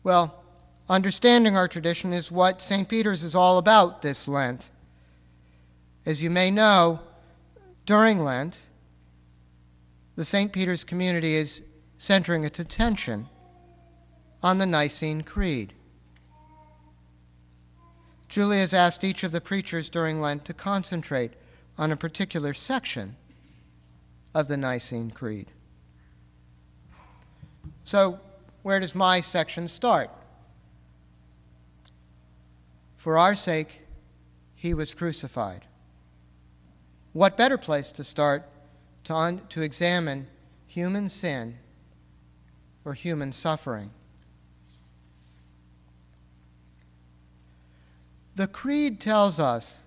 Well, understanding our tradition is what St. Peter's is all about this Lent. As you may know, during Lent, the St. Peter's community is centering its attention on the Nicene Creed. Julie has asked each of the preachers during Lent to concentrate on a particular section of the Nicene Creed. So, where does my section start? For our sake, he was crucified. What better place to start to examine human sin or human suffering? The Creed tells us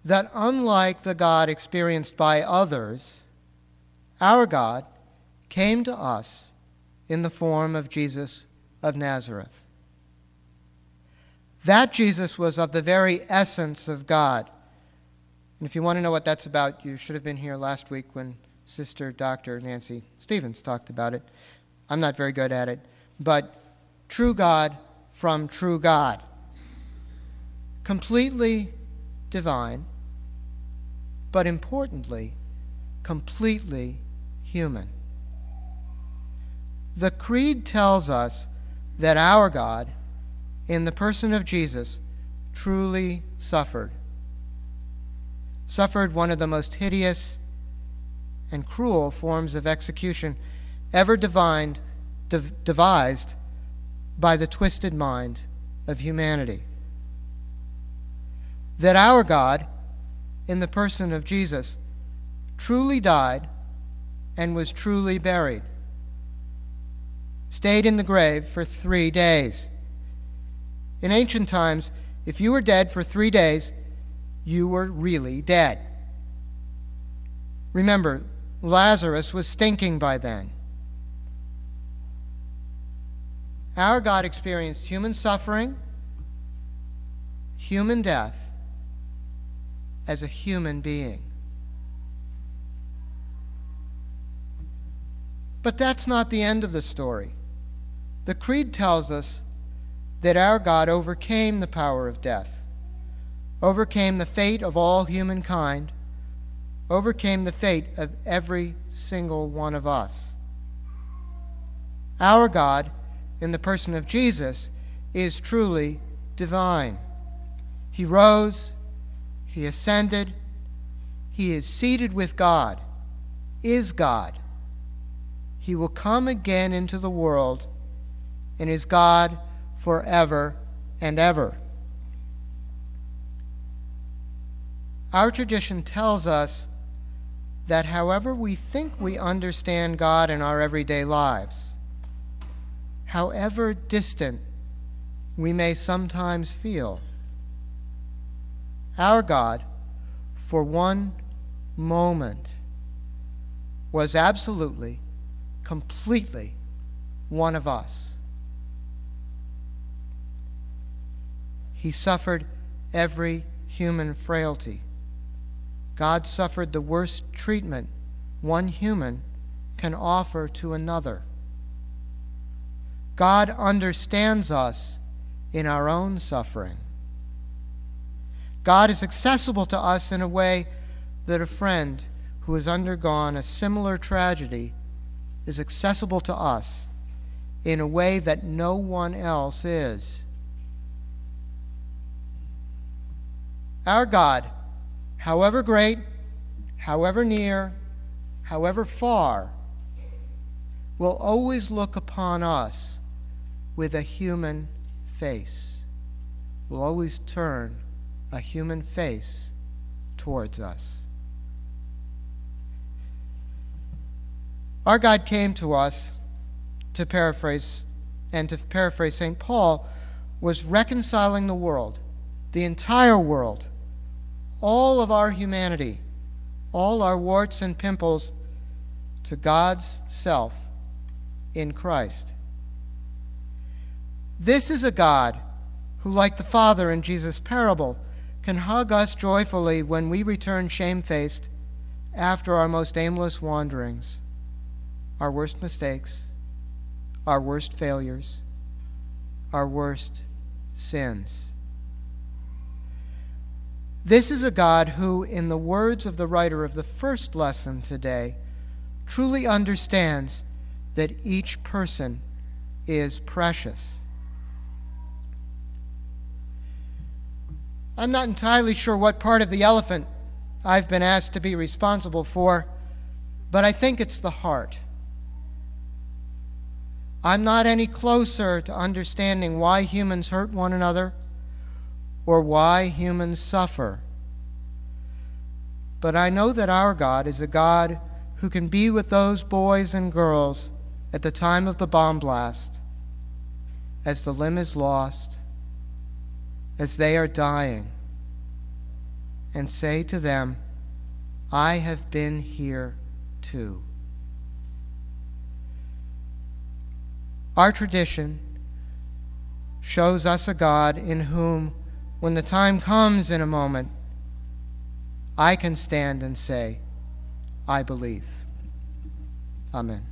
that unlike the God experienced by others, our God came to us in the form of Jesus of Nazareth. That Jesus was of the very essence of God. And if you want to know what that's about, you should have been here last week when Sister Dr. Nancy Stevens talked about it. I'm not very good at it, but true God from true God. Completely divine, but importantly, completely human. The Creed tells us that our God, in the person of Jesus, truly suffered one of the most hideous and cruel forms of execution ever devised by the twisted mind of humanity. That our God, in the person of Jesus, truly died and was truly buried, stayed in the grave for 3 days. In ancient times, if you were dead for 3 days, you were really dead. Remember, Lazarus was stinking by then. Our God experienced human suffering, human death, as a human being. But that's not the end of the story. The Creed tells us that our God overcame the power of death, overcame the fate of all humankind, overcame the fate of every single one of us. Our God, in the person of Jesus, is truly divine. He rose, he ascended, he is seated with God, is God. He will come again into the world and is God forever and ever. Our tradition tells us that however we think we understand God in our everyday lives, however distant we may sometimes feel, our God, for one moment, was absolutely, completely one of us. He suffered every human frailty. God suffered the worst treatment one human can offer to another. God understands us in our own suffering. God is accessible to us in a way that a friend who has undergone a similar tragedy is accessible to us in a way that no one else is. Our God, however great, however near, however far, will always look upon us with a human face, will always turn a human face towards us. Our God came to us, to paraphrase St. Paul, was reconciling the world, the entire world, all of our humanity, all our warts and pimples, to God's self in Christ. This is a God who, like the Father in Jesus' parable, can hug us joyfully when we return shamefaced after our most aimless wanderings, our worst mistakes, our worst failures, our worst sins. This is a God who, in the words of the writer of the first lesson today, truly understands that each person is precious. I'm not entirely sure what part of the elephant I've been asked to be responsible for, but I think it's the heart. I'm not any closer to understanding why humans hurt one another or why humans suffer. But I know that our God is a God who can be with those boys and girls at the time of the bomb blast, as the limb is lost, as they are dying, and say to them, I have been here too. Our tradition shows us a God in whom, when the time comes in a moment, I can stand and say, I believe. Amen.